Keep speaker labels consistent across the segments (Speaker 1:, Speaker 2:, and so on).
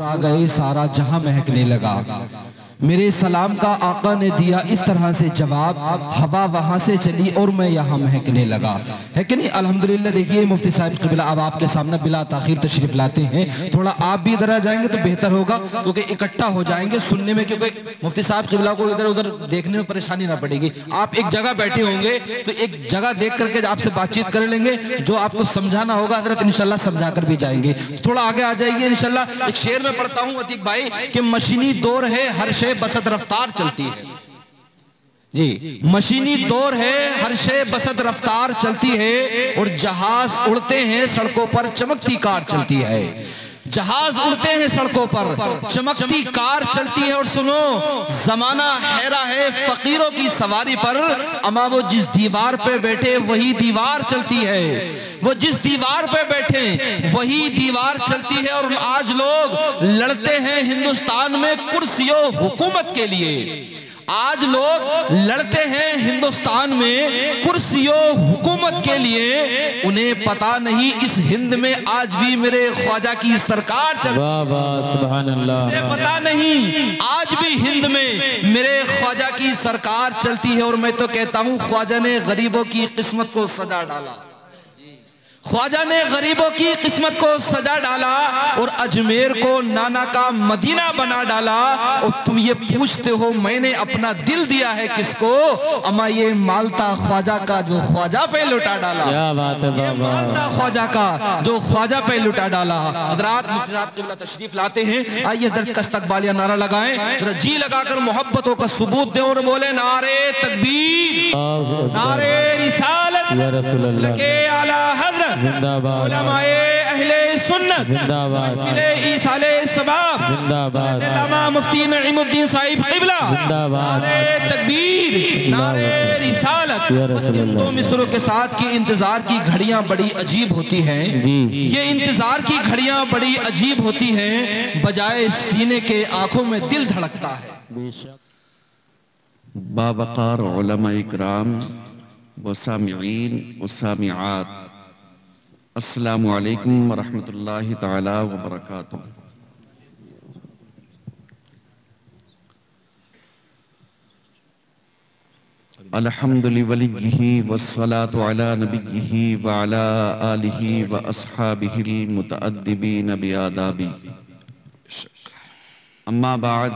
Speaker 1: आ गए सारा जहां महकने लगा। मेरे सलाम का आका ने दिया इस तरह से जवाब, हवा वहां से चली और मैं यहाँ महकने लगा। है कि नहीं? अल्हम्दुलिल्लाह। देखिए मुफ्ती साहब क़िबला अब आपके सामने बिला ताखीर तशरीफ लाते हैं। थोड़ा आप भी इधर आ जाएंगे तो बेहतर होगा, क्योंकि इकट्ठा हो जाएंगे सुनने में, क्योंकि मुफ्ती साहब क़िबला को इधर उधर देखने में परेशानी ना पड़ेगी। आप एक जगह बैठे होंगे तो एक जगह देख करके आपसे बातचीत कर लेंगे, जो आपको समझाना होगा हजरत इंशाल्लाह समझा कर भी जाएंगे। थोड़ा आगे आ जाइए इंशाल्लाह। एक शेर में पढ़ता हूँ अतीक भाई कि मशीनी दौर है हर शे बसत रफ्तार चलती है। जी, मशीनी दौर है हर शे बसत रफ्तार चलती है, और जहाज उड़ते हैं सड़कों पर चमकती कार चलती है। जहाज उड़ते हैं सड़कों पर चमकती कार चलती है। और सुनो, जमाना हैरा है फकीरों की सवारी पर, अमा वो जिस दीवार पे बैठे वही दीवार चलती है। वो जिस दीवार पे बैठे वही दीवार चलती है। और आज लोग लड़ते हैं हिंदुस्तान में कुर्सियों हुकूमत के लिए। आज लोग लड़ते हैं हिंदुस्तान में कुर्सियों हुकूमत के लिए। उन्हें पता नहीं इस हिंद में आज भी मेरे ख्वाजा की सरकार चल, सुभान अल्लाह। उन्हें पता नहीं आज भी हिंद में मेरे ख्वाजा की सरकार चलती है। और मैं तो कहता हूँ ख्वाजा ने गरीबों की किस्मत को सजा डाला। ख्वाजा ने गरीबों की किस्मत को सजा डाला और अजमेर को नाना का मदीना बना डाला। और तुम ये पूछते हो मैंने अपना दिल दिया है किसको? अमा ये मालता ख्वाजा का जो ख्वाजा पे लुटा डाला। क्या बात है बाबा। मालता ख्वाजा का जो ख्वाजा पे लुटा डाला। हज़रात मुफ्ती साहब क़िबला तशरीफ लाते हैं। आइए दर्द का इस्तक़बालिया नारा लगाएं, जी लगाकर मोहब्बतों का सबूत दें और बोले नारे तकबीर, नारे रिसालत, के आला हज़रत जिंदाबाद, उलमाए अहले सुन्नत जिंदाबाद, महफिले ईसाले सबाब जिंदाबाद, अल्लामा मुफ्ती नईमुद्दीन साहिब क़िबला जिंदाबाद, नारे तकबीर, नारे रिसालत। दो मिसरों के साथ की इंतजार की घड़ियां बड़ी अजीब होती हैं। ये इंतजार की घड़ियां बड़ी अजीब होती हैं, बजाय सीने के आंखों में दिल धड़कता है।
Speaker 2: बावकार उलमाए इकराम व सामिईन व सामिआत, अस्सलामु अलैकुम व रहमतुल्लाहि तआला व बरकातुहू। अल्हम्दुलिल्लाहि वलिय्यिही वस्सलातु अला नबिय्यिही व अला आलिही व अस्हाबिहिल मुतअद्दिबीन बिआदाबी। अम्मा बाद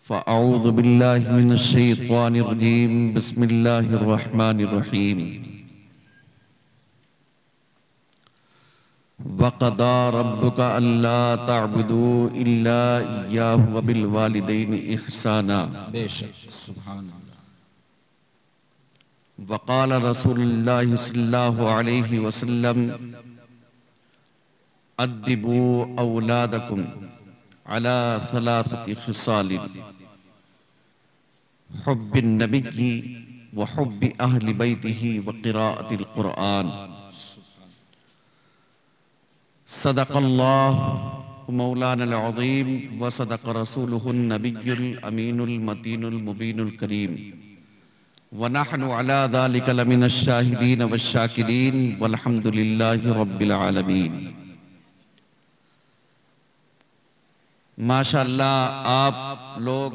Speaker 2: फ़अऊज़ु बिल्लाहि मिनश शैतानिर रजीम। बिस्मिल्लाहिर रहमानिर रहीम। वक़दा रब्बुका अल्ला तअबुदू इल्ला इय्याहु व बिल वालिदैनि इहसाना।
Speaker 1: बेशक, सुभान अल्लाह।
Speaker 2: वक़ाल रसूलुल्लाहि सल्लल्लाहु अलैहि वसल्लम अद्दिबू औलादकुम अला सलासति खिसालिन, हुब्बिन नबिय्यि व हुब्बि अहलि बैतिही व क़िराअतिल क़ुरआन। सदक़ल्लाहु मौलानल अज़ीम व सदक़ रसूलुहुन नबिय्युल अमीनुल मतीनुल मुबीनुल करीम। व नहनु अला ज़ालिका लमिनश शाहिदीन वश शाकिरीन वल्हम्दुलिल्लाहि रब्बिल आलमीन। माशाअल्लाह, आप लोग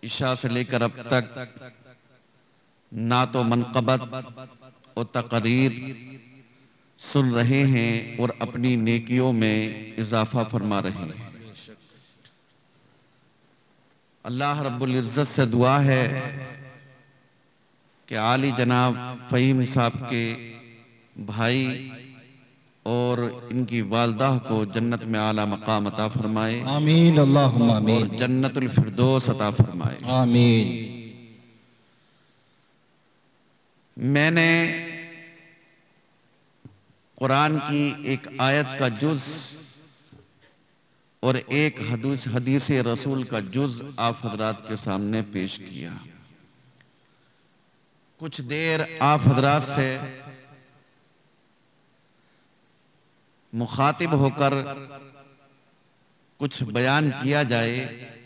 Speaker 2: इशा से लेकर अब तक ना तो मनक़बत और तक़रीर सुन रहे हैं और अपनी नेकियों में इजाफा फरमा रहे हैं। अल्लाह रब्बुल इज़्ज़त से दुआ है कि आली जनाब फ़हीम साहब के भाई और इनकी वालदा को जन्नत में आला मकाम अता फरमाए।
Speaker 1: आमीन, अल्लाहुम्मा आमीन।
Speaker 2: और जन्नतुल फिरदौस अता फरमाए।
Speaker 1: आमीन। मैंने
Speaker 2: कुरान की एक आयत का जुज़ और एक हदीस रसूल का जुज़ आप हजरात के सामने पेश किया। कुछ देर आप हजरात से मुखातिब होकर कुछ बयान किया जाए,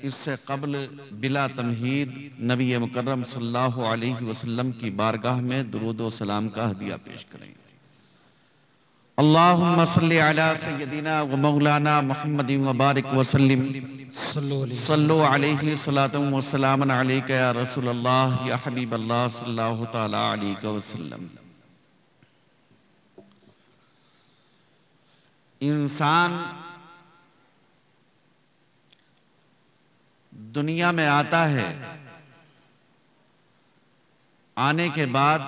Speaker 2: इससे कब्ल बिला तमहीद नबी मुकर्रम सल्लल्लाहु अलैहि वसल्लम की बारगाह में दुरूद व सलाम का हदिया पेश करें। अल्लाहुम्मा सल्ली अला सय्यदिना व मौलाना मुहम्मदिन व बारिक व सल्लिम सल्लु अलैहि सलातु व सलामन अलैका या रसूलल्लाह या हबीबल्लाह सल्लल्लाहु तआला अलैहि वसल्लम। इंसान दुनिया में आता है, आने के बाद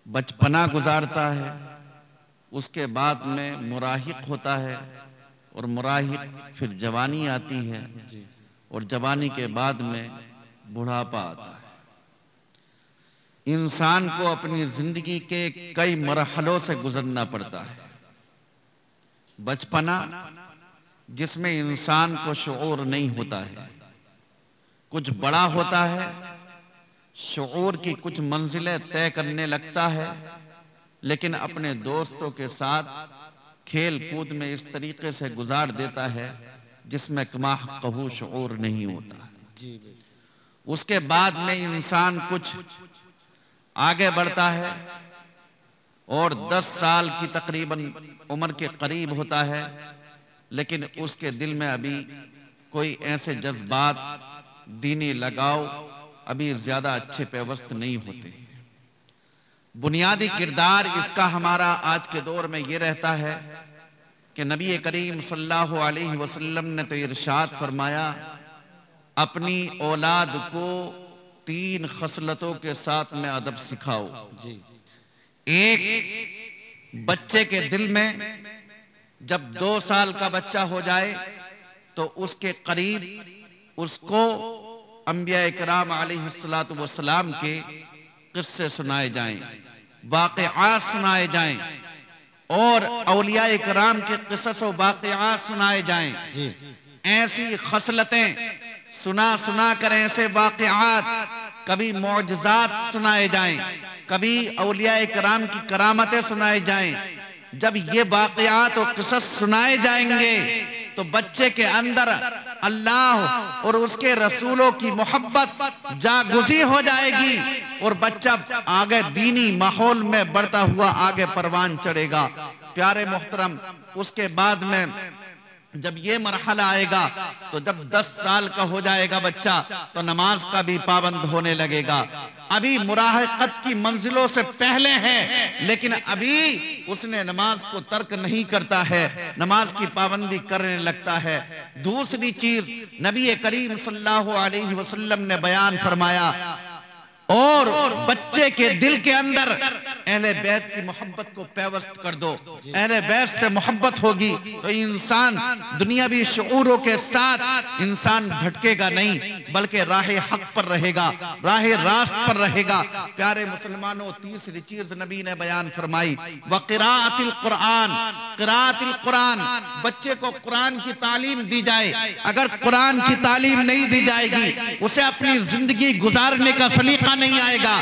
Speaker 2: बचपना गुजारता है, उसके बाद में मुराहिक होता है और मुराहिक फिर जवानी आती है और जवानी के बाद में बुढ़ापा आता है। इंसान को अपनी जिंदगी के कई मरहलों से गुजरना पड़ता है। बचपना जिसमें इंसान को शऊर नहीं होता है, कुछ बड़ा होता है, शऊर की कुछ मंजिलें तय करने लगता है, लेकिन अपने दोस्तों के साथ खेल कूद में इस तरीके से गुजार देता है जिसमें कमाह कहू शऊर नहीं होता। उसके बाद में इंसान कुछ आगे बढ़ता है और 10 साल की तकरीबन उम्र के करीब होता है, लेकिन उसके दिल में अभी कोई ऐसे जज्बात, दीनी लगाव अभी ज्यादा अच्छे पेवस्त नहीं होते। बुनियादी किरदार इसका हमारा आज के दौर में ये रहता है कि नबी करीम सल्लल्लाहु अलैहि वसल्लम ने तो इरशाद फरमाया, अपनी औलाद को 3 खसलतों के साथ में अदब सिखाओ। एक, बच्चे के दिल में जब 2 साल का बच्चा हो जाए तो उसके करीब उसको अंबिया इकराम अलैहिस्सलातु वस्सलाम के किस्से सुनाए जाएं, वाक़िआत सुनाए जाएं और औलिया इकराम के किस्से और वाक़िआत सुनाए जाएं। ऐसी खसलतें सुना सुना कर ऐसे वाक़िआत, कभी मौजज़ात सुनाए जाएं, कभी औलिया इकराम की करामतें सुनाए जाएं। जब ये वाक़िआत और किस्से सुनाए जाएंगे तो बच्चे के अंदर अल्लाह और उसके रसूलों की मोहब्बत जागुज़ी हो जाएगी और बच्चा आगे दीनी माहौल में बढ़ता हुआ आगे परवान चढ़ेगा। प्यारे मोहतरम, उसके बाद में जब ये मरहला आएगा तो जब 10 साल का हो जाएगा बच्चा तो नमाज का भी पाबंद होने लगेगा। अभी मुराहकत की मंजिलों से पहले है, लेकिन अभी उसने नमाज को तर्क नहीं करता है, नमाज की पाबंदी करने लगता है। दूसरी चीज नबी करीम सल्लल्लाहु अलैहि वसल्लम ने बयान फरमाया, और बच्चे के दिल के अंदर अहले बैत की मोहब्बत को पेवस्त कर दो। अहले बैत से मोहब्बत होगी तो इंसान दुनियावी शऊरों के साथ इंसान भटकेगा नहीं, बल्कि राह हक पर रहेगा, राह रास्त पर रहेगा। प्यारे मुसलमानों, तीसरी चीज नबी ने बयान फरमाई, व क़िराअतिल कुरान, क़िराअतिल कुरान, बच्चे को कुरान की तालीम दी जाए। अगर कुरान की तालीम नहीं दी जाएगी उसे अपनी जिंदगी गुजारने का सलीका नहीं आएगा।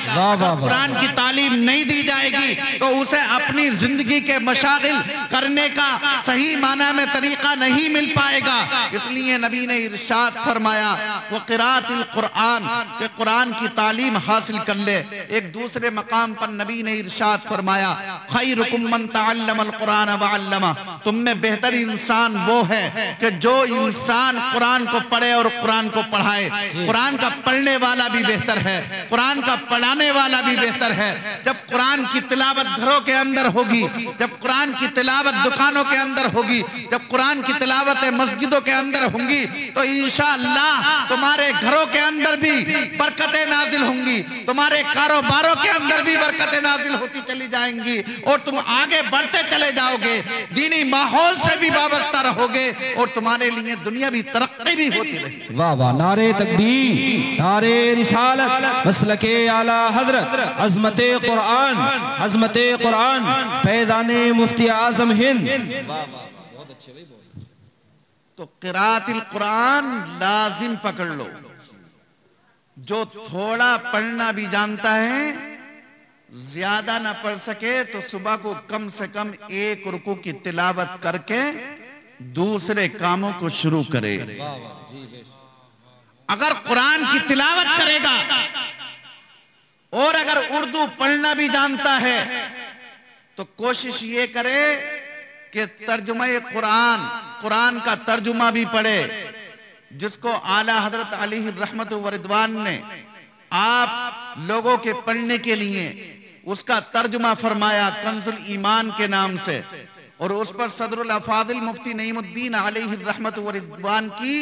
Speaker 2: कुरान की तालीम नहीं दी जाएगी तो उसे अपनी जिंदगी के मशागिल करने का सही माना में तरीका नहीं मिल पाएगा। इसलिए नबी ने इरशाद फरमाया, वो क़िराअतिल कुरान, के कुरान की तालीम हासिल कर ले। एक दूसरे मकाम पर नबी ने इरशाद फरमाया, खैरुकुम मन तअल्लमल कुरान व अल्लमा, तुम में बेहतर इंसान वो है कि जो इंसान कुरान को पढ़े और कुरान को पढ़ाए। कुरान का पढ़ने वाला भी बेहतर है, कुरान का पढ़ाने वाला भी बेहतर है। जब कुरान की तिलावत घरों के अंदर होगी, जब कुरान की तिलावत दुकानों के अंदर होगी, जब कुरान की तिलावत मस्जिदों के अंदर होंगी तो इंशाअल्लाह तुम्हारे घरों के अंदर भी बरकतें नाजिल होंगी, तुम्हारे कारोबारों के अंदर भी बरकतें नाजिल होती चली जाएंगी और तुम आगे बढ़ते चले जाओगे, दीनी माहौल से भी वाबस्ता रहोगे और तुम्हारे लिए दुनियावी तरक्की भी होती रहेगी।
Speaker 1: वाह वाह, नारे तकबीर, नारे रिसालत, मसलके आला हजरत, अज़मते कुरान, अज़मते कुरान, फैज़ाने मुफ्ती आज़म हिंद। बहुत अच्छे भाई, बहुत।
Speaker 2: तो क़िराअतिल कुरान लाजिम पकड़ लो। जो थोड़ा पढ़ना भी जानता है, ज्यादा ना पढ़ सके तो सुबह को कम से कम 1 रुकू की तिलावत करके दूसरे कामों को शुरू करे। अगर कुरान की तिलावत करेगा और अगर उर्दू पढ़ना भी जानता है तो कोशिश ये करे कि तर्जुमा कुरान, कुरान का तर्जुमा भी पढ़े, जिसको आला हजरत अलैहि रहमत व रिदवान ने आप लोगों के पढ़ने के लिए उसका तर्जुमा फरमाया कंजुल ईमान के नाम से, और उस पर सदरुल अफादिल मुफ्ती नईमुद्दीन अलैहि रहमत व रिदवान की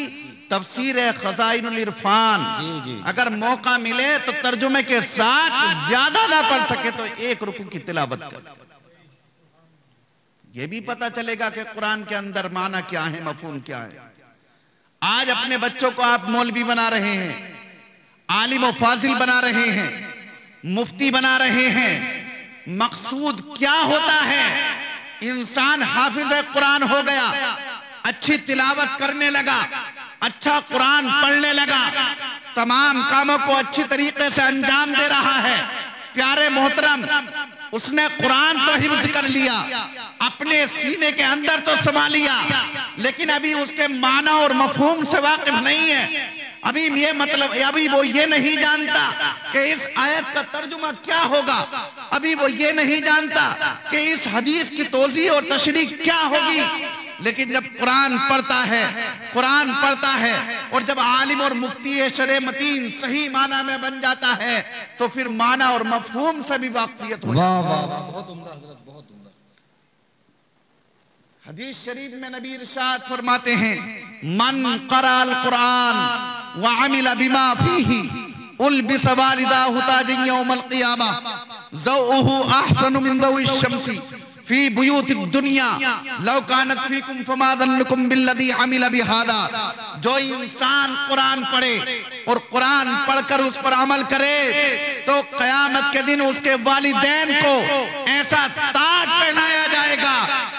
Speaker 2: तफसीर है खज़ाइनुल इरफान। अगर मौका मिले तो तर्जुमे के साथ, ज्यादा ना पढ़ सके तो एक रुकू की तिलावत कर, ये भी पता चलेगा कि कुरान के अंदर माना क्या है, मफहूम क्या है। आज अपने बच्चों को आप मौलवी बना रहे हैं, आलिम व फाजिल बना रहे हैं, मुफ्ती बना रहे हैं। मकसूद क्या होता है? इंसान हाफिज कुरान हो गया, अच्छी तिलावत करने लगा, अच्छा कुरान पढ़ने लगा, तमाम कामों को अच्छी तरीके से अंजाम दे रहा है। प्यारे मोहतरम, उसने कुरान तो हिफ्ज कर लिया, अपने सीने के अंदर तो समा लिया, लेकिन अभी उसके माना और मफहूम से वाकिफ नहीं है। अभी ये मतलब, अभी वो ये नहीं जानता कि इस आयत का तर्जुमा क्या होगा, अभी वो ये नहीं जानता कि इस हदीस की तोज़ी और तशरीह क्या होगी। लेकिन जब कुरान पढ़ता है, कुरान पढ़ता है, और जब आलिम और मुफ्ती शरे मतीन सही माना में बन जाता है, तो फिर माना और मफहूम से भी वाक़फियत हो जाती है।
Speaker 1: बहुत उम्दा हज़रत, बहुत उम्दा।
Speaker 2: हदीस शरीफ में नबी इरशाद फरमाते हैं, मन क़राअल कुरान व अमिल बिमा फीही उल्बिस वालिदाहु ताजन यौमल क़ियामा ज़ौउहु अहसनु मिन दौइश शम्सी फी बुयूति दुनिया लौ कानत फीकुम फमा ज़न्नुकुम बिल्लज़ी अमिल बिहादा। जो इंसान कुरान पढ़े और कुरान पढ़कर उस पर अमल करे, तो क़यामत के दिन उसके वालिदैन को ऐसा ताज पहनाया जाएगा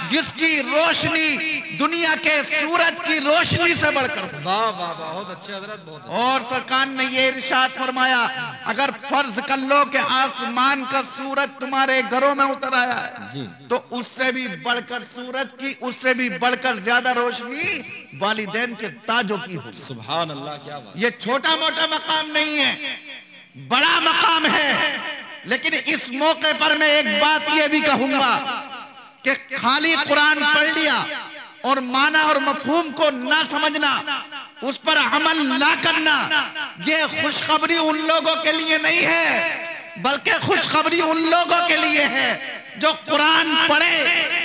Speaker 2: जिसकी रोशनी दुनिया के सूरज की रोशनी से बढ़कर।
Speaker 1: वाह वाह वाह, बहुत अच्छे हजरत, बहुत अच्छे।
Speaker 2: और सरकार ने ये इरशाद फरमाया, अगर फर्ज कर लो कि आसमान का सूरज तुम्हारे घरों में उतर आया है जी, तो उससे भी बढ़कर सूरज की, उससे भी बढ़कर ज्यादा रोशनी वालिदैन के ताजों की होगी।
Speaker 1: सुभान अल्लाह, क्या बात।
Speaker 2: ये छोटा मोटा मकाम नहीं है, बड़ा मकाम है। लेकिन इस मौके पर मैं एक बात ये भी कहूंगा कि खाली कुरान पढ़ लिया और माना और मफहूम को ना समझना, उस पर अमल ना करना, ये खुशखबरी उन लोगों के लिए नहीं है, बल्कि खुशखबरी उन लोगों के लिए है जो कुरान पढ़े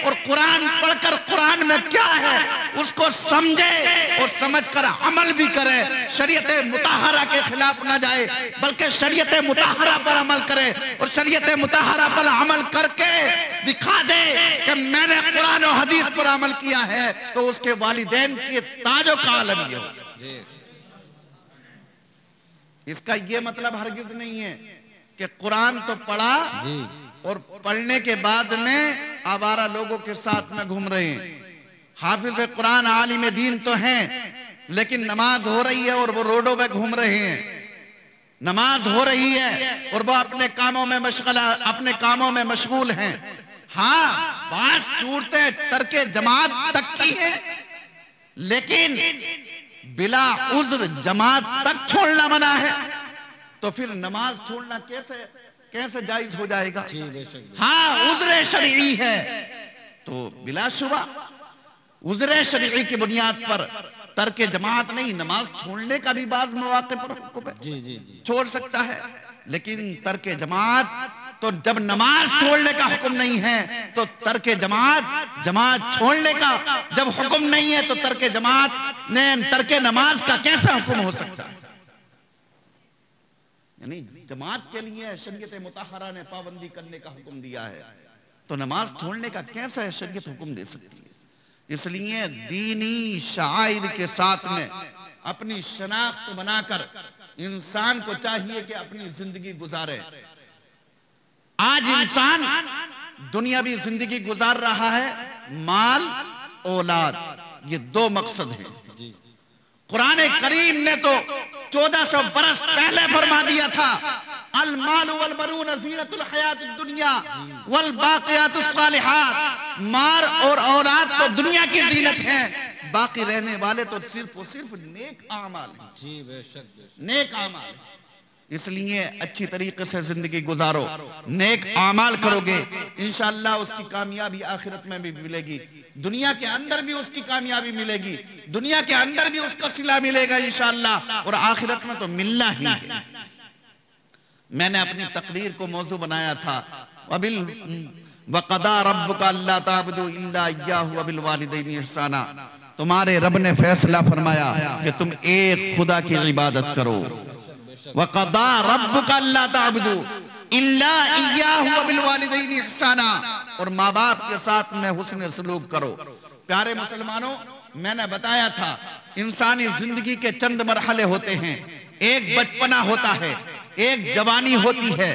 Speaker 2: और कुरान पढ़कर कुरान में क्या है उसको समझे और समझकर अमल भी करे। शरीयत मुताहरा के खिलाफ ना जाए, बल्कि शरीयत मुताहरा पर अमल करे, और शरीयत मुताहरा पर अमल करके दिखा दे कि मैंने कुरान और हदीस पर अमल किया है, तो उसके वालिदैन के ताजों का आलम ये हो। इसका ये मतलब हरगिज नहीं है कि कुरान तो पढ़ा और पढ़ने के बाद में आवारा लोगों के साथ में घूम रहे हैं। हाफिज कुरान आलिम दीन तो हैं, लेकिन नमाज हो रही है और वो रोडों पे घूम रहे हैं। नमाज हो रही है और वो अपने कामों में अपने कामों में मशगूल हैं। हाँ, बात सूरतें तर्के जमात तक की है, लेकिन बिला उज्र जमात तक छोड़ना मना है, तो फिर नमाज छोड़ना कैसे जायज हो जाएगा? हाँ, उज्र शरई है, तो बिलाशुबा उज्र शरई की बुनियाद पर तर्के जमात नहीं, नमाज छोड़ने का भी बाज़ मौके पर हुक्म है, छोड़ सकता है। लेकिन तर्के जमात, तो जब नमाज छोड़ने का हुक्म नहीं है तो तर्के जमात छोड़ने का जब हुक्म नहीं है, तो तर्के नमाज का कैसा हुक्म हो सकता है? यानी जमात के लिए शरीयत मुताहरा ने पाबंदी करने का हुक्म दिया है, तो नमाज छोड़ने का कैसा शरीयत हुक्म दे सकती है? इसलिए दीनी शाइर के साथ में अपनी शनाख्त बनाकर इंसान को चाहिए कि अपनी जिंदगी गुजारे। आज इंसान दुनियावी जिंदगी गुजार रहा है, माल औलाद, ये दो मकसद हैं। कुरान करीम ने तो 1400 बरस पहले फरमा दिया था, अल माल वल बनून ज़ीनतुल हयातिद दुनिया वल बाक़ियातुस सालिहात। माल और औलाद तो दुनिया की जीनत है, बाकी रहने वाले तो सिर्फ और सिर्फ नेक आमाल हैं। जी बेशक, नेक आमाल। इसलिए अच्छी तरीके से जिंदगी गुजारो, नेक आमाल करोगे, इंशाअल्लाह उसकी कामयाबी आखिरत में भी मिलेगी, दुनिया के अंदर भी उसकी कामयाबी मिलेगी, दुनिया के अंदर भी उसका सिला मिलेगा इंशाअल्लाह, और आखिरत में तो मिलना ही है। मैंने अपनी तकरीर को मौजू बनाया था वक़दा रब्बुका अल्ला ताबुदू इल्ला इय्याहु वबिल वालिदैनि इहसाना। तुम्हारे रब ने फैसला फरमाया कि तुम एक खुदा की इबादत करो। वक़दा रब्बुका अल्ला ताबुदू इल्ला इय्याहु वबिल वालिदैनि इहसाना, और माँ बाप के साथ में हुस्न सलूक करो। प्यारे मुसलमानों, मैंने बताया था इंसानी जिंदगी के चंद मरहले होते हैं। एक बचपना होता है, एक जवानी होती है,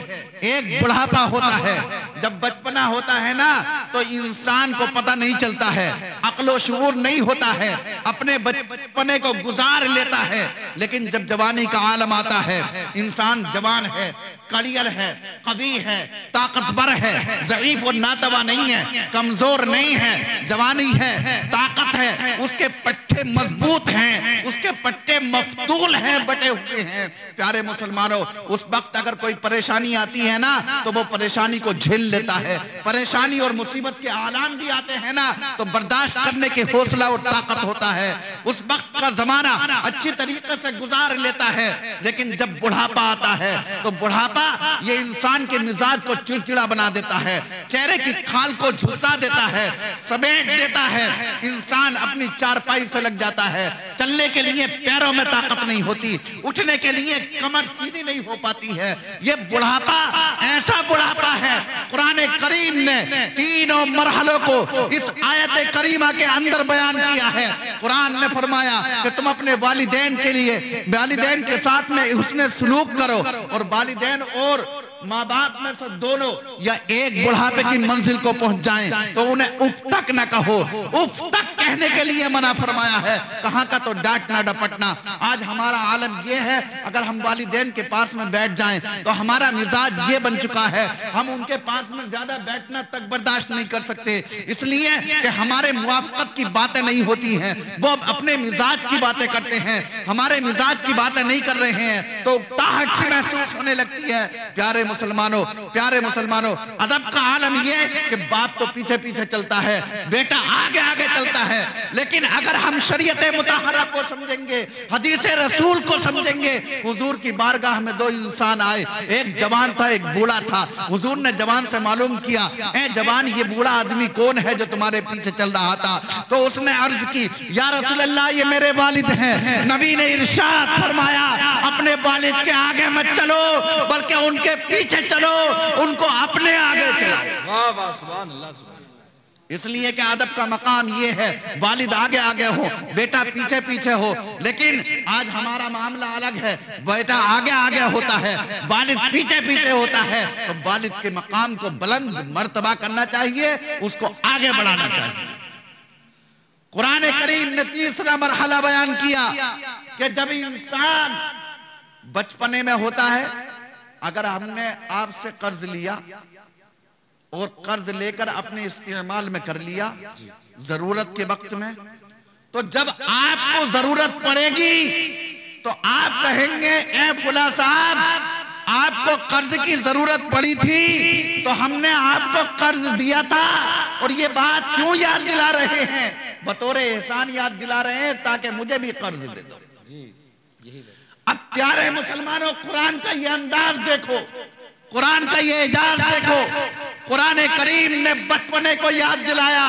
Speaker 2: एक बुढ़ापा होता है। जब बचपना होता है ना तो इंसान को पता नहीं चलता है, अक्ल शऊर नहीं होता है, अपने बचपने को गुजार लेता है। लेकिन जब जवानी का आलम आता है, इंसान जवान है, कड़ियल है, कवी है, ताकतवर है, ज़ईफ और नातवा नहीं है, कमजोर नहीं है, जवानी है, ताकत है, उसके पट्टे मजबूत हैं, उसके पट्टे मफतूल हैं, बटे हुए हैं। प्यारे मुसलमानों, उस वक्त अगर कोई परेशानी आती है ना तो वो परेशानी को झेल लेता है। परेशानी और मुसीबत के आलाम भी आते हैं ना तो बर्दाश्त करने के हौसला और ताकत होता है। उस वक्त का जमाना अच्छी तरीके से गुजार लेता है। लेकिन जब बुढ़ापा आता है तो बुढ़ापा ये इंसान के मिजाज को चिड़चिड़ा बना देता है, चेहरे की खाल को झुलसा देता है, समेट देता है। इंसान अपनी चारपाई से लग जाता है, चलने के लिए पैरों में ताकत नहीं होती, उठने के लिए कमर सीधी नहीं हो पाती है। ये बुढ़ापा ऐसा बुढ़ापा है, कुरान करीम ने तीनों मरहलों को इस आयत करीमा के अंदर बयान किया है। कुरान ने फरमाया कि तुम अपने वालिदैन के लिए, वालिदैन के साथ में हुस्न सलूक करो, और वालिदैन और माँ बाप में से दोनों या एक बुढ़ापे की मंजिल को पहुंच जाएं तो उन्हें उफ तक न कहो। उफ तक कहने के लिए मना फरमाया है, कहाँ का तो डांटना डपटना। आज हमारा आलम यह है, अगर हम वालिदैन के पास में बैठ जाएं तो हमारा मिजाज ये बन चुका है, हम उनके पास में ज्यादा बैठना तक बर्दाश्त नहीं कर सकते, इसलिए कि हमारे मुआफकत की बातें नहीं होती हैं, वो अपने मिजाज की बातें करते हैं, हमारे मिजाज की बातें नहीं कर रहे हैं तो ताहट सी महसूस होने लगती है। प्यारे मुसलमानों, अदब का आलम ये कि बाप तो पीछे पीछे चलता है, बेटा आगे आगे चलता है। लेकिन अगर हम शरीयत मुताहरा को समझेंगे, हदीस रसूल को समझेंगे, हुजूर की बारगाह में दो इंसान आए, एक जवान था, एक बूढ़ा था। हुजूर ने जवान से मालूम किया, ए जवान, ये बूढ़ा आदमी कौन है जो तुम्हारे पीछे चल रहा था? तो उसने अर्ज की, या रसूल अल्लाह, ये मेरे वालिद हैं। नबी ने इरशाद फरमाया, अपने वालिद के आगे मत चलो बल्कि उनके पीछे चलो, उनको अपने आगे चलाओ।
Speaker 1: वाह वाह, सुभान अल्लाह, सुभान।
Speaker 2: इसलिए कि अदब का मकाम ये है, वालिद आगे आगे हो, बेटा पीछे पीछे हो। लेकिन आज हमारा मामला अलग है, बेटा आगे आगे होता है, वालिद पीछे पीछे होता है। तो वालिद के मकाम को बुलंद मर्तबा करना चाहिए, उसको आगे बढ़ाना चाहिए। कुरान करीम ने तीसरा मरहला बयान किया कि जब इंसान बचपने में होता है, अगर हमने आपसे कर्ज लिया और कर्ज लेकर अपने इस्तेमाल में कर लिया जरूरत के वक्त में, तो जब आपको जरूरत पड़ेगी तो आप कहेंगे, ए फुला साहब, आपको कर्ज की जरूरत पड़ी थी तो हमने आपको कर्ज दिया था, और ये बात क्यों याद दिला रहे हैं? बतौर एहसान याद दिला रहे हैं ताकि मुझे भी कर्ज दे दो। अब प्यारे मुसलमानों, कुरान का ये अंदाज देखो, कुरान का ये एजाज देखो। कुरान करीम ने बचपने को याद दिलाया,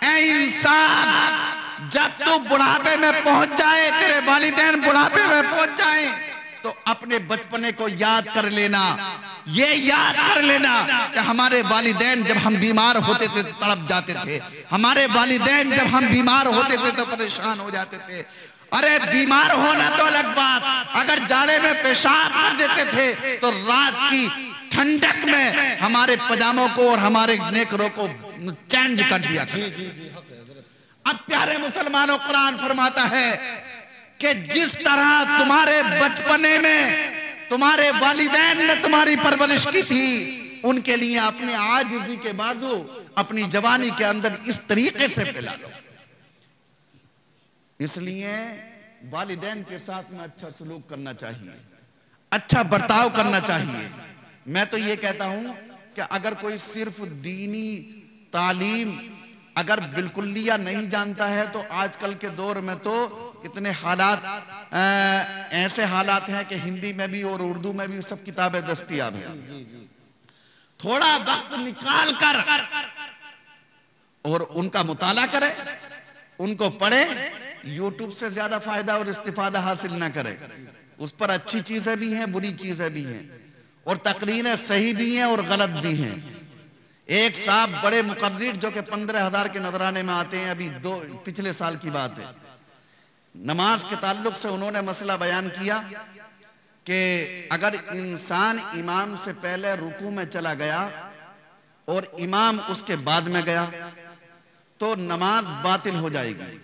Speaker 2: ऐ इंसान, जब तू बुढ़ापे में पहुंच जाए, तेरे वालिदैन बुढ़ापे में पहुंच जाए, तो अपने बचपने को याद कर लेना। ये याद कर लेना कि हमारे वालिदैन जब हम बीमार होते थे तो तड़प जाते थे, हमारे वालिदैन जब हम बीमार होते थे तो परेशान हो जाते थे। अरे बीमार होना तो अलग बात, अगर जाड़े में पेशाब कर देते थे तो रात की ठंडक में हमारे पजामों को और हमारे नेकरों को चेंज कर दिया था। अब प्यारे मुसलमानों, कुरान फरमाता है कि जिस तरह तुम्हारे बचपने में तुम्हारे वालिदैन ने तुम्हारी परवरिश की थी, उनके लिए अपने आजिज़ी के बाजू अपनी जवानी के अंदर इस तरीके से फैला लो। इसलिए वालिदैन के साथ में अच्छा सलूक करना चाहिए, अच्छा बर्ताव करना चाहिए। मैं तो ये कहता हूं कि अगर कोई सिर्फ दीनी तालीम अगर बिल्कुलिया नहीं जानता है तो आजकल के दौर में तो इतने हालात ऐसे हालात हैं कि हिंदी में भी और उर्दू में भी सब किताबें दस्तयाब हैं। थोड़ा वक्त निकाल कर और उनका मुताला करे, उनको पढ़े। यूट्यूब से ज्यादा फायदा और इस्तिफादा हासिल ना करे। उस पर अच्छी चीजें भी हैं, बुरी चीजें भी हैं, और तकरीरें सही भी हैं और गलत भी हैं। एक साहब बड़े मुकर्रिर जो कि 15,000 के नजराने में आते हैं, अभी पिछले साल की बात है, नमाज के ताल्लुक से उन्होंने मसला बयान किया कि अगर इंसान इमाम से पहले रुकू में चला गया और इमाम उसके बाद में गया तो नमाज बातिल हो जाएगी।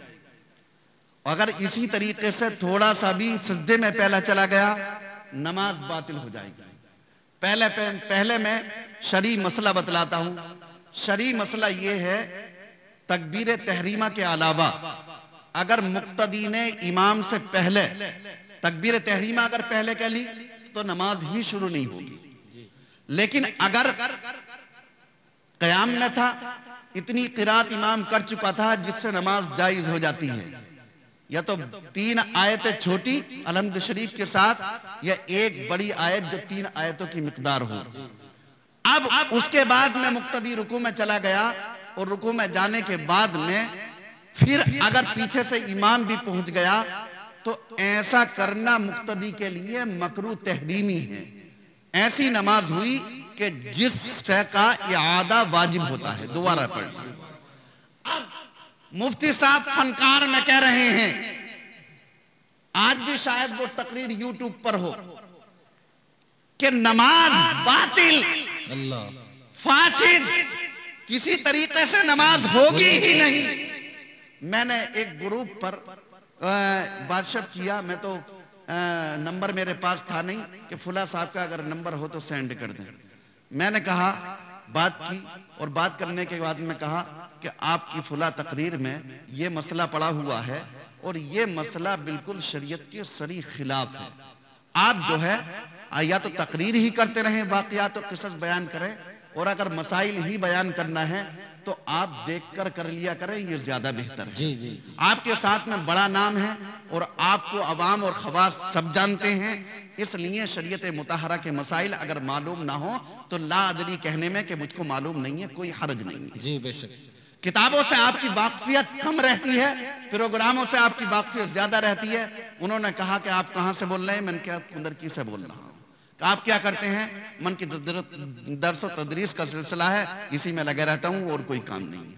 Speaker 2: अगर इसी तरीके से थोड़ा सा भी सजदे में पहला चला गया नमाज बातिल हो जाएगी। पहले मैं शरई मसला बतलाता हूं। शरई मसला यह है, तकबीर तहरीमा के अलावा अगर मुक्तदी ने इमाम से पहले तकबीर तहरीमा अगर पहले कह ली तो नमाज ही शुरू नहीं होगी। लेकिन अगर क़याम में था, इतनी क़िरात इमाम कर चुका था जिससे नमाज जायज हो जाती है, या तो 3 आयतें छोटी अलहम्द शरीफ के साथ या एक बड़ी आयत जो 3 आयतों की मिकदार हो। अब उसके बाद में मुक्तदी रुकू में चला गया और रुकू में जाने के बाद में फिर अगर पीछे से इमाम भी पहुंच गया तो ऐसा करना मुक्तदी के लिए मकरूह तहरीमी है। ऐसी नमाज हुई कि जिससे का इआदा वाजिब होता है, दोबारा पढ़ना। अब मुफ्ती साहब फनकार में कह रहे हैं, आज भी शायद वो तकरीर यूट्यूब पर हो, कि नमाज बातिल,
Speaker 1: अल्लाह
Speaker 2: फासिद, किसी तरीके से नमाज होगी ही नहीं। मैंने एक ग्रुप पर व्हाट्सएप किया, मैं तो नंबर मेरे पास था नहीं कि फुला साहब का अगर नंबर हो तो सेंड कर दें। मैंने कहा, बात की, और बात करने के बाद में कहा कि आपकी फुला तकरीर में ये मसला पड़ा हुआ है और ये मसला बिल्कुल शरीयत के सरी खिलाफ है। आप जो है या तो तकरीर ही करते रहें, वाक़ियात और किस्सा बयान करें, और अगर मसाइल ही बयान करना है तो आप देखकर कर लिया करें, ये ज्यादा बेहतर है।
Speaker 1: जी, जी।
Speaker 2: आपके साथ में बड़ा नाम है और आपको अवाम और खवास सब जानते हैं, इसलिए शरीयत मुताहरा के मसाइल अगर मालूम ना हो तो ला अदरी कहने में कि मुझको मालूम नहीं है कोई हर्ज नहीं है।
Speaker 1: जी बेशक।
Speaker 2: किताबों से आपकी वाकफियत कम रहती है, प्रोग्रामों से आपकी वाकफियत ज्यादा रहती है। उन्होंने कहा कि आप कहां से बोल रहे हैं? मैंने क्या कुंदरकी से बोल रहा हूं। आप क्या करते हैं? मन की दर्स और तदरीस का सिलसिला है, इसी में लगे रहता हूं और कोई काम नहीं है।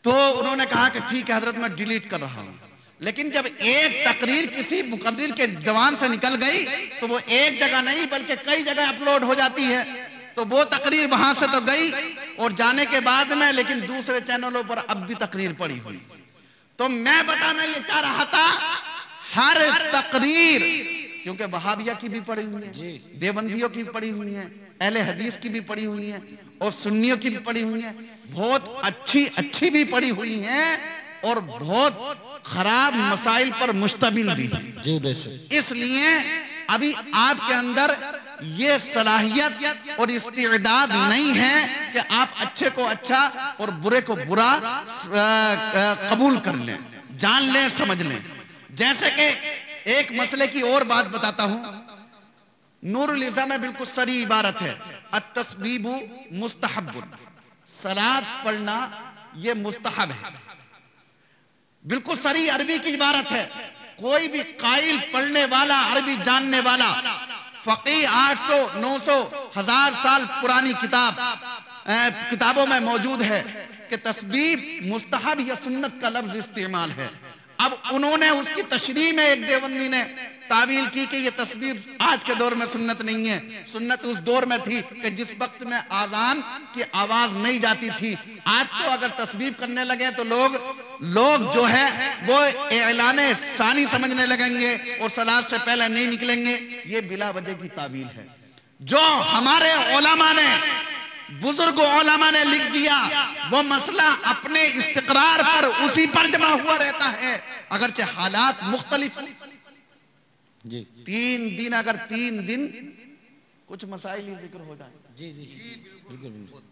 Speaker 2: तो उन्होंने कहा कि ठीक है हजरत, मैं डिलीट कर रहा हूं। लेकिन जब एक तकरीर किसी मुकर्रिर के जबान से निकल गई तो वो एक जगह नहीं बल्कि कई जगह अपलोड हो जाती है। तो वो तकरीर वहां से तो गई और जाने के बाद में लेकिन दूसरे चैनलों पर अब भी तकरीर पड़ी हुई। तो मैं बताना ये चाह रहा था, हर तकरीर, क्योंकि वहाबिया की भी पड़ी हुई है, देवबंदियों की भी पड़ी हुई है, अहले हदीस की भी पड़ी हुई है और सुन्नियों की भी पड़ी हुई है, बहुत अच्छी भी पड़ी हुई है और बहुत खराब मसाइल पर मुश्तमिल भी है।
Speaker 1: जी बेशक।
Speaker 2: इसलिए अभी आपके अंदर ये सलाहियत और इस्तिदाद नहीं है कि आप अच्छे को अच्छा और बुरे को बुरा कबूल कर लें, जान लें, समझ लें। जैसे कि एक मसले की और बात बताता हूं, नूरुल इज़ा में बिल्कुल सरी इबारत है, अत्तस्बीबु मुस्तहब्बुन, सलात पढ़ना ये मुस्तहब है। बिल्कुल सरी अरबी की इबारत है। कोई भी काइल पढ़ने वाला, अरबी जानने वाला फकीह 800, 900, 1000 साल पुरानी किताबों में मौजूद है कि तस्बीब मुस्तहब या सुन्नत का लफ्ज इस्तेमाल है। अब उन्होंने उसकी तशरीह में एक देवबंदी ने तावील की कि ये तस्बीब आज के दौर में सुन्नत नहीं है। सुन्नत उस दौर में थी कि जिस वक्त में आजान की आवाज नहीं जाती थी। आज तो अगर तस्बीब करने लगे तो लोग जो है वो ऐलाने सानी समझने लगेंगे और सलात से पहले नहीं निकलेंगे। ये बिला वजह की तावील है। जो हमारे उलमा ने, बुजुर्ग उलमा ने लिख दिया, वो मसला अपने इस्तिक़रार पर उसी पर जमा हुआ रहता है, अगरचे हालात मुख्तलिफ हैं। जी। 3 दिन, अगर 3 दिन कुछ मसाइल ही जिक्र हो जाए। जी जी बिल्कुल।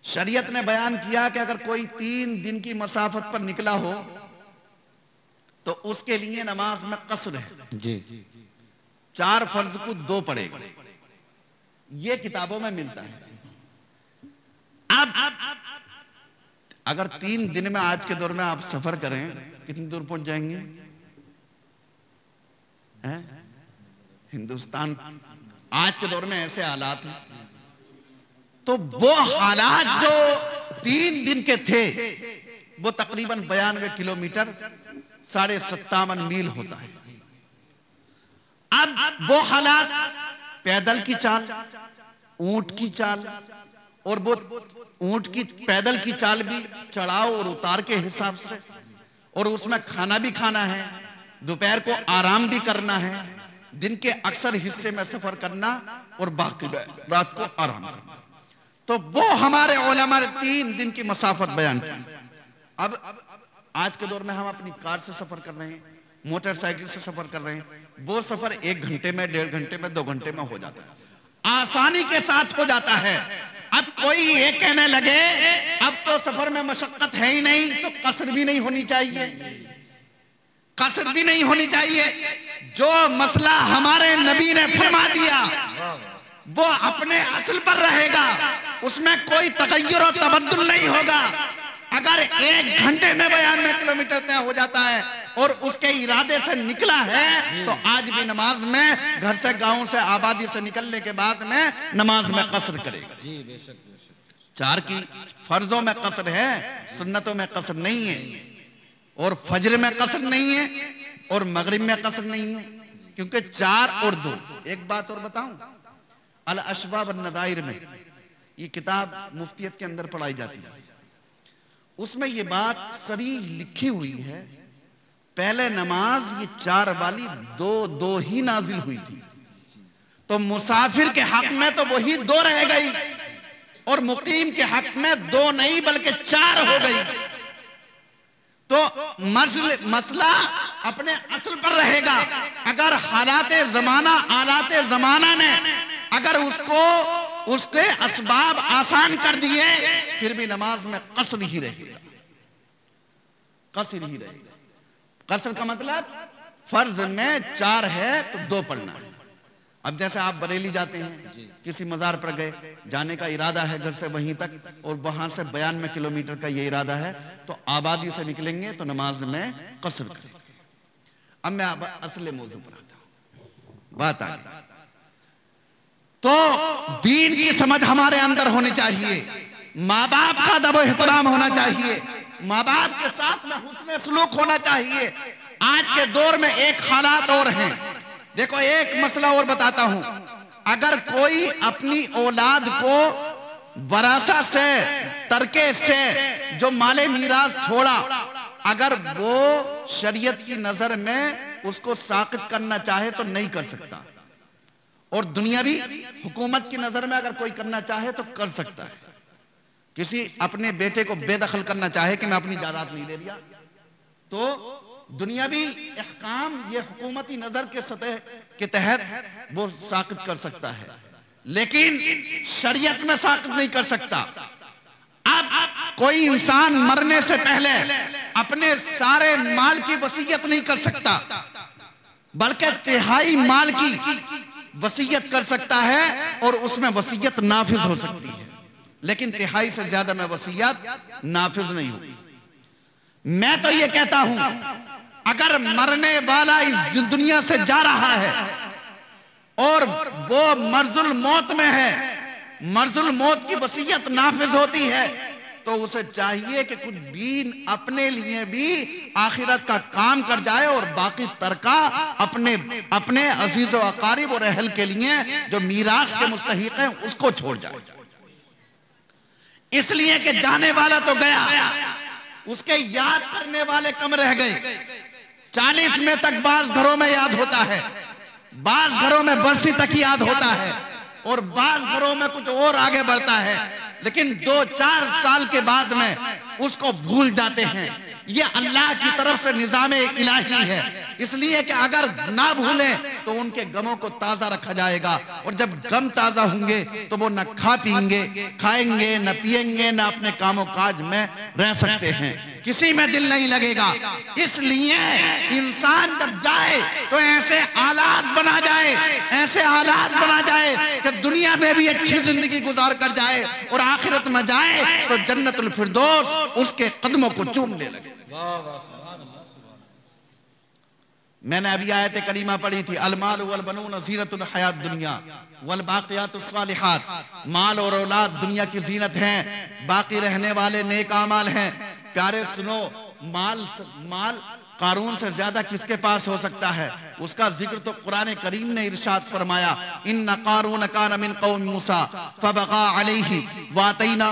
Speaker 2: शरीयत ने बयान किया कि अगर कोई 3 दिन की मसाफत पर निकला हो तो उसके लिए नमाज में कसर है जी। 4 फर्ज को 2 पड़ेगा, ये किताबों में मिलता है। अब अगर 3 दिन में आज के दौर में आप सफर करें, कितनी दूर पहुंच जाएंगे? हिंदुस्तान आज के दौर में ऐसे हालात हैं, तो वो हालात जो 3 दिन के थे वो तकरीबन 92 किलोमीटर 57.5 मील होता है। अब वो हालात पैदल की चाल, ऊंट की चाल, और वो ऊंट की पैदल की चाल भी चढ़ाव और उतार के हिसाब से, और उसमें खाना भी खाना है, दोपहर को आराम भी करना है, दिन के अक्सर हिस्से में सफर करना और बाकी रात को आराम करना। तो वो हमारे उलमा ने 3 दिन की मसाफत बयान की। अब आज के दौर में हम अपनी कार से सफर कर रहे हैं, मोटरसाइकिल से सफर कर रहे हैं, वो सफर 1 घंटे में, 1.5 घंटे में, 2 घंटे में हो जाता है, आसानी के साथ हो जाता है। अब कोई ये कहने लगे अब तो सफर में मशक्कत है ही नहीं, तो कसर भी नहीं होनी चाहिए, कसर भी नहीं होनी चाहिए। जो मसला हमारे नबी ने फरमा दिया वो अपने असल पर रहेगा, उसमें कोई तगय्युर और तबद्दुल नहीं होगा। अगर 1 घंटे में 92 किलोमीटर तय हो जाता है और उसके इरादे से निकला है, तो आज भी नमाज में घर से, गांव से, आबादी से निकलने के बाद में नमाज में कसर करेगा। जी बेशक बेशक। 4 की फर्जों में कसर है, सुन्नतों में कसर नहीं है, और फजर में कसर नहीं है, और मगरिब में कसर नहीं है, क्योंकि 4 और 2। एक बात और बताऊं, अल अशबाब वन नज़ाइर में, ये किताब मुफ्तियत के अंदर पढ़ाई जाती है, उसमें ये बात सरी लिखी हुई है, पहले नमाज ये 4 वाली 2 ही नाजिल हुई थी, तो मुसाफिर के हक में तो वही 2 रह गई, और मुकीम के हक में 2 नहीं बल्कि 4 हो गई। तो मसला अपने असल पर रहेगा। अगर हालाते जमाना, आलाते जमाना ने अगर उसके असबाब आसान कर दिए, फिर भी नमाज में कसर ही रहेगा, कसर ही रहेगा। कसर का मतलब फर्ज में 4 है तो 2 पढ़ना है। अब जैसे आप बरेली जाते हैं, किसी मजार पर गए, जाने का इरादा है घर से वहीं तक, और वहां से 92 किलोमीटर का ये इरादा है, तो आबादी से निकलेंगे तो नमाज में कसर करेंगे। अब मैं असले मौजू पर आता हूं, बात आ गई। तो दीन की समझ हमारे अंदर होनी चाहिए, माँ बाप का अदब और एहतराम होना चाहिए, माँ बाप के साथ में हुस्न सलूक होना चाहिए। आज के दौर में एक हालात और हैं, देखो एक मसला और बताता हूं, अगर कोई अपनी औलाद को वरासा से, तरके से जो माले मीरास छोड़ा, अगर वो शरीयत की नजर में उसको साकित करना चाहे तो नहीं कर सकता, और दुनियावी हुकूमत की नजर में अगर कोई करना चाहे तो कर सकता है। किसी अपने बेटे को बेदखल करना चाहे कि मैं अपनी जायदाद नहीं दे दिया, तो दुनियावी अहकाम ये हुकूमती नजर के सतह के तहत वो साकित कर सकता है, लेकिन शरीयत में साकित नहीं कर सकता। अब कोई इंसान मरने से पहले अपने सारे माल की वसीयत नहीं कर सकता, बल्कि 1/3 माल की वसीयत कर सकता है, और उसमें वसीयत नाफिज हो सकती है, लेकिन 1/3 से ज्यादा में वसीयत नाफिज नहीं होगी। मैं तो ये कहता हूं, अगर मरने वाला इस दुनिया से जा रहा है और वो मर्जुल मौत में है, मर्जुल मौत की वसीयत नाफिज होती है, तो उसे चाहिए कि कुछ दीन अपने लिए भी आखिरत का काम कर जाए, और बाकी तरका अपने अजीज व अकारिब और अहल के लिए जो मीरास के मुस्तहिक हैं उसको छोड़ जाए। इसलिए कि जाने वाला तो गया, उसके याद करने वाले कम रह गए। 40 में तक बाज घरों में याद होता है, बाज घरों में बरसी तक याद होता है, और बाज घरों में कुछ और आगे बढ़ता है, लेकिन 2-4 साल के बाद में उसको भूल जाते हैं। ये अल्लाह की तरफ से निज़ाम इलाही है। इसलिए कि अगर ना भूलें तो उनके गमों को ताज़ा रखा जाएगा, और जब गम ताज़ा होंगे तो वो न खाएंगे न पिएंगे न अपने कामों काज में रह सकते हैं, किसी में दिल नहीं लगेगा। इसलिए इंसान जब जाए तो ऐसे हालात बना जाए कि दुनिया में भी अच्छी जिंदगी गुजार कर जाए और आखिरत में जाए तो जन्नतुल फिरदौस उसके कदमों को चूमने लगे। मैंने अभी आयत करीमा पढ़ी थी, अलमाल वल बनून ज़ीनतुल हयात दुनिया वल बाक़ियातुस सालिहात, माल और औलाद दुनिया की जीनत हैं, बाकी रहने वाले नेक आमाल हैं। प्यारे सुनो, माल कारून से ज्यादा किसके पास हो सकता है? उसका जिक्र तो कुरान करीम ने इरशाद फरमाया, इन्ना कारून कान मिन कौम मूसा फबगा अलैहि वातैना